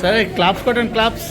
సరే క్లాప్స్ కొట్టండి, క్లాప్స్.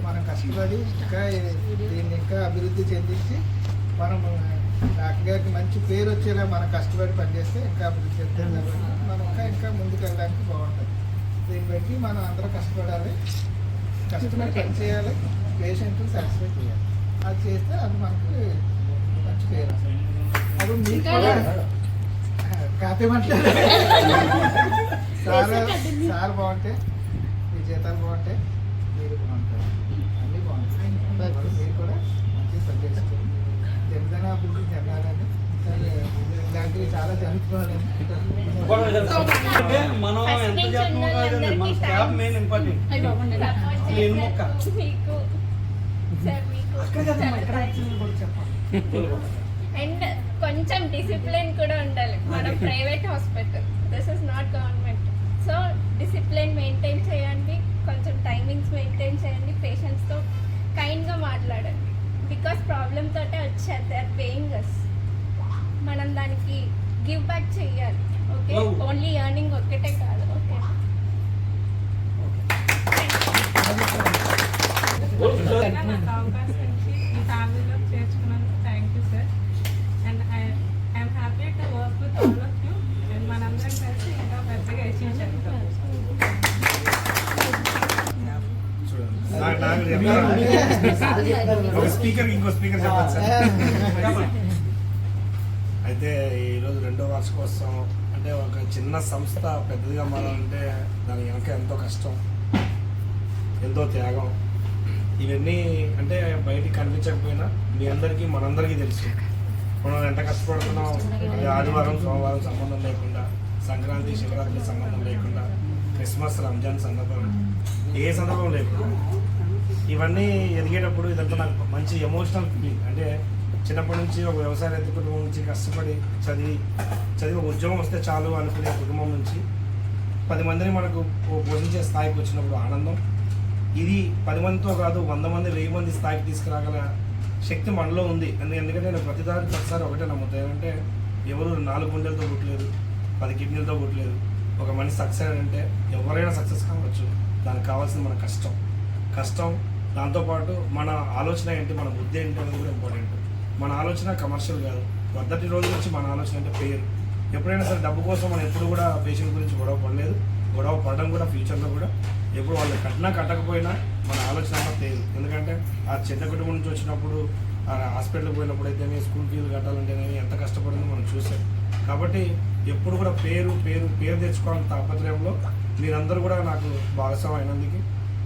మనం కష్టపడి ఇంకా దీన్ని ఇంకా అభివృద్ధి చెందించి మనం డాక్టర్ గారికి మంచి పేరు వచ్చేలా మనం కష్టపడి పనిచేస్తే ఇంకా అభివృద్ధి చెందుతాం కాబట్టి మనం ఇంకా ముందుకు వెళ్ళడానికి బాగుంటుంది. దీన్ని బట్టి మనం అందరూ కష్టపడాలి, కష్టపడి పని చేయాలి, పేషెంట్ సాటిస్ఫై చేయాలి. అది చేస్తే అది మనకి మంచి పేరు వస్తుంది. అప్పుడు మీకు కూడా కాపేమంటే సార్ బాగుంటే మీ జీతాలు బాగుంటాయి, మీరు బాగుంటారు, అన్నీ బాగుంటాయి. మీరు కూడా మంచి సబ్జెక్ట్స్ జనజన అభివృద్ధి చెందాలని ఇలాంటివి చాలా జరుగుతున్నాయండి. మనం ఎంత చేస్తున్నాం కాదండి, మన స్టాఫ్ మెయిన్ ఇంపార్టెంట్. అండ్ కొంచెం డిసిప్లిన్ కూడా ఉండాలి. మన private hospital, this is not government. So discipline maintain చేయండి, కొంచెం టైమింగ్స్ మెయింటైన్ చేయండి, పేషెంట్స్తో కైండ్గా మాట్లాడండి. బికాస్ ప్రాబ్లమ్ తోటే వచ్చారు, దే ఆర్ పేయింగ్ అస్. మనం దానికి గివ్ బ్యాక్ చేయాలి. ఓకే, ఓన్లీ ఎర్నింగ్ ఒక్కటే కాదు. ఓకే, నాకు అవకాశం ఇచ్చి ఈ ఫ్యామిలీలో చేర్చుకున్నందుకు thank you sir. And I'm happy to work with all of you. And మనందరం కలిసి ఇంకా పెద్దగా అచీవ్ చేస్తాం. స్పీకర్ ఇంకో స్పీకర్ చెప్పండి సార్. అయితే ఈరోజు 2వ వార్షికోత్సవం అంటే ఒక చిన్న సంస్థ పెద్దదిగా మారాలంటే దాని వెనక ఎంతో కష్టం, ఎంతో త్యాగం, ఇవన్నీ అంటే బయటికి కనిపించకపోయినా మీ అందరికీ మనందరికీ తెలుసు. మనం ఎంత కష్టపడుతున్నాం. అది ఆదివారం సోమవారం సంబంధం లేకుండా, సంక్రాంతి శివరాత్రి సంబంధం లేకుండా, క్రిస్మస్ రంజాన్ సందర్భం ఏ సందర్భం లేకుండా ఇవన్నీ ఎదిగేటప్పుడు ఇదంతా నాకు మంచి ఎమోషనల్ ఫీలింగ్. అంటే చిన్నప్పటి నుంచి ఒక వ్యవసాయ రైతు కుటుంబం నుంచి కష్టపడి చదివి ఒక ఉద్యోగం వస్తే చాలు అనుకునే కుటుంబం నుంచి 10 మందిని మనకు పోషించే స్థాయికి వచ్చినప్పుడు ఆనందం. ఇది 10 మందితో కాదు, 100 మంది 1000 మంది స్థాయికి తీసుకురాగల శక్తి మనలో ఉంది. ఎందుకంటే నేను ప్రతిసారి ఒకటే నమ్ముతాను, ఏమంటే ఎవరు 4 గుండెలతో పుట్టలేదు, 10 కిడ్నీలతో పుట్టలేదు. ఒక మనిషి సక్సెస్ అంటే ఎవరైనా సక్సెస్ కావచ్చు, దానికి కావాల్సింది మన కష్టం. దాంతోపాటు మన ఆలోచన ఏంటి, మన బుద్ధి ఏంటి అనేది కూడా ఇంపార్టెంట్. మన ఆలోచన కమర్షియల్ కాదు. మొదటి రోజు నుంచి మన ఆలోచన అంటే పేరు. ఎప్పుడైనా సరే డబ్బు కోసం మనం ఎప్పుడు కూడా పేషెంట్ గురించి గొడవ పడలేదు, గొడవ పడడం కూడా ఫ్యూచర్లో కూడా ఎప్పుడు వాళ్ళు కట్టకపోయినా మన ఆలోచన అంతా పేరు. ఎందుకంటే ఆ చిన్న కుటుంబం నుంచి వచ్చినప్పుడు ఆ హాస్పిటల్కి పోయినప్పుడు అయితేనే, స్కూల్ ఫీజులు కట్టాలంటేనే ఎంత కష్టపడిందో మనం చూసాం. కాబట్టి ఎప్పుడు కూడా పేరు తెచ్చుకోవాలని తాపత్రయంలో మీరందరూ కూడా నాకు భాగస్వామి అయినందుకు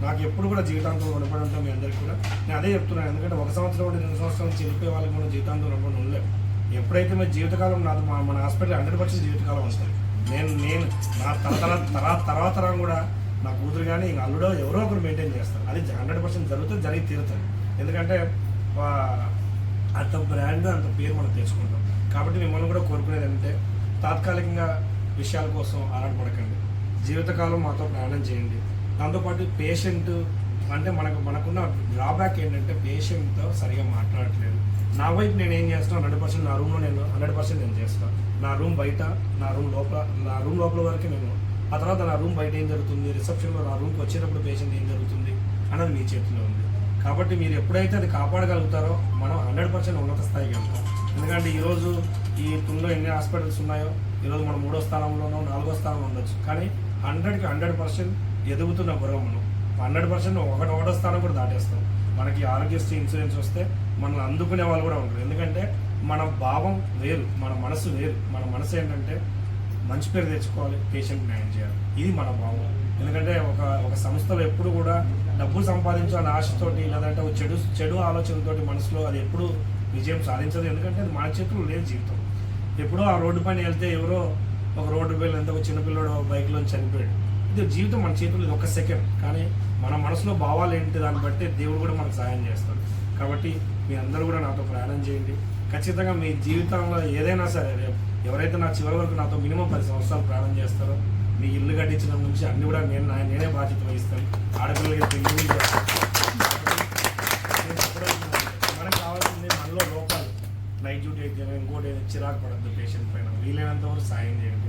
నాకు ఎప్పుడు కూడా జీవితాంతం రుణపడి ఉంటాం. మీ అందరికీ కూడా నేను అదే చెప్తున్నాను. ఎందుకంటే 1 సంవత్సరం 2 సంవత్సరాల నుంచి వెళ్ళిపోయే వాళ్ళకి మనం జీవితాంతం రుణపడి ఉండలేము. ఎప్పుడైతే మీ జీవితకాలం నాది మన హాస్పిటల్ 100% జీవితకాలం వస్తుంది. నేను నా తర్వాత తరం కూడా నా కూతురు కానీ ఇంకా అల్లుడో ఎవరో ఒకరు మెయింటైన్ చేస్తారు. అది 100% జరుగుతుంది, జరిగి తీరుతుంది. ఎందుకంటే అంత బ్రాండ్ అంత పేరు మనం తెచ్చుకుంటాం. కాబట్టి మిమ్మల్ని కూడా కోరుకునేది ఏంటంటే తాత్కాలికంగా విషయాల కోసం ఆరాటపడకండి, జీవితకాలం మాతో ప్రయాణం చేయండి. దాంతోపాటు పేషెంట్ అంటే మనకున్న డ్రాబ్యాక్ ఏంటంటే పేషెంట్తో సరిగా మాట్లాడట్లేదు. నా వైపు నేను ఏం చేస్తాను 100% నా రూమ్లో నేను 100% నేను చేస్తాను. నా రూమ్ బయట, నా రూమ్ లోపల వరకు నేను, ఆ తర్వాత నా రూమ్ బయట ఏం జరుగుతుంది, రిసెప్షన్లో నా రూమ్కి వచ్చేటప్పుడు పేషెంట్ ఏం జరుగుతుంది అన్నది మీ చేతిలో ఉంది. కాబట్టి మీరు ఎప్పుడైతే అది కాపాడగలుగుతారో మనం 100% ఉన్నత స్థాయికి వెళ్తాం. ఎందుకంటే ఈరోజు ఈ తుల్లో ఎన్ని హాస్పిటల్స్ ఉన్నాయో ఈరోజు మనం 3వ స్థానంలోనో 4వ స్థానంలో ఉండొచ్చు, కానీ 100కి 100% ఎదుగుతున్న గుర్రం మనం. 100% ఒకటో స్థానం కూడా దాటేస్తాం. మనకి ఆరోగ్యశ్రీ ఇన్సూరెన్స్ వస్తే మనల్ని అందుకునే వాళ్ళు కూడా ఉంటారు. ఎందుకంటే మన భావం వేరు, మన మనసు వేరు. మన మనసు ఏంటంటే మంచి పేరు తెచ్చుకోవాలి, పేషెంట్ న్యాయం చేయాలి, ఇది మన భావం. ఎందుకంటే ఒక సంస్థలో ఎప్పుడు కూడా డబ్బులు సంపాదించాలని ఆశతోటి లేదంటే ఒక చెడు ఆలోచనతోటి మనసులో అది ఎప్పుడు విజయం సాధించదు. ఎందుకంటే అది మన చేతుల్లో లేదు జీవితం. ఎప్పుడో ఆ రోడ్డు పైన వెళ్తే ఎవరో ఒక రోడ్డు పైన ఎంత ఒక చిన్నపిల్లడు బైక్లో చనిపోయాడు. ఇది జీవితం మన చేతుల్లో, ఇది 1 సెకండ్. కానీ మన మనసులో భావాలు ఏంటి దాన్ని బట్టి దేవుడు కూడా మనకు సహాయం చేస్తాడు. కాబట్టి మీ అందరూ కూడా నాతో ప్రయాణం చేయండి. ఖచ్చితంగా మీ జీవితంలో ఏదైనా సరే, ఎవరైతే నా చివరి వరకు నాతో మినిమం 10 సంవత్సరాలు ప్రయాణం చేస్తారో, మీ ఇల్లు కట్టించడం నుంచి అన్ని కూడా నేనే బాధ్యత వహిస్తాను. ఆడపిల్లలకి పెళ్లి మనకు కావాల్సింది మనలో లోపాలు, నైట్ డ్యూటీ అయితే ఇంకోటి చిరాకు పడద్దు పేషెంట్ పైన, వీలైనంత వరకు సాయం చేయండి.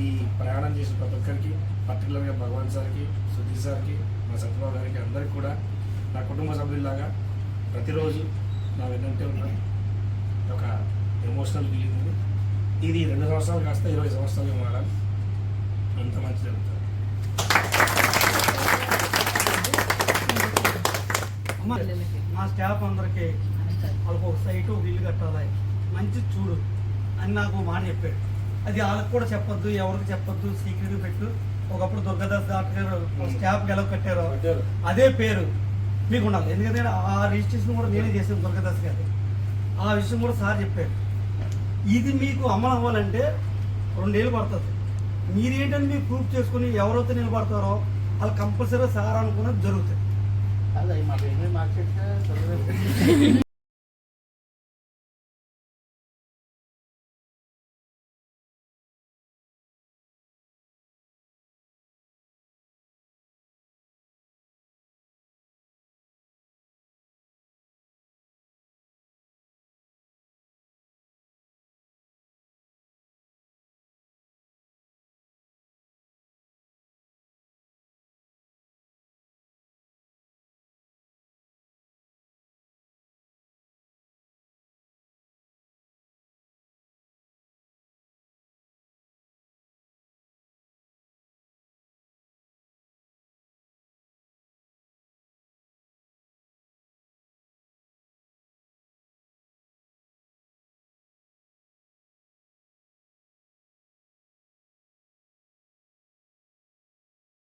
ఈ ప్రయాణం చేసిన ప్రతి ఒక్కరికి, పర్టికులర్గా భగవాన్ సార్కి, సుధీర్ సార్కి, మా సత్యబాబు గారికి అందరికీ కూడా నా కుటుంబ సభ్యుల్లాగా ప్రతిరోజు నా వెన్నంటే ఉన్న ఒక ఎమోషనల్ ఫీలింగ్ ఉంది. ఇది 2 సంవత్సరాలు కాస్త 20 సంవత్సరాలు మారాలి. అంత మంచి జరుగుతుంది. మా స్టాఫ్ అందరికి వాళ్ళకు ఒక సైటు ఒక ఇల్లు కట్టాలి, మంచి చూడు అని నాకు మాట చెప్పాడు. అది వాళ్ళకి కూడా చెప్పొద్దు, ఎవరికి చెప్పొద్దు, సీక్రెట్గా పెట్టు. ఒకప్పుడు దుర్గాదాస్ డాక్టర్ గారు స్టాఫ్ ఎలా కట్టారో అదే పేరు మీకు ఉండాలి. ఎందుకంటే ఆ రిజిస్ట్రేషన్ కూడా నేనే చేసాను దుర్గాదాస్ గారు. ఆ విషయం కూడా సార్ చెప్పాడు. ఇది మీకు అమలు అవ్వాలంటే 2 ఏళ్ళు పడుతుంది. మీరేంటని మీరు ప్రూఫ్ చేసుకుని ఎవరైతే నిలబడతారో వాళ్ళు కంపల్సరీగా సార్ అనుకున్నది జరుగుతుంది. అదే మా మార్కెట్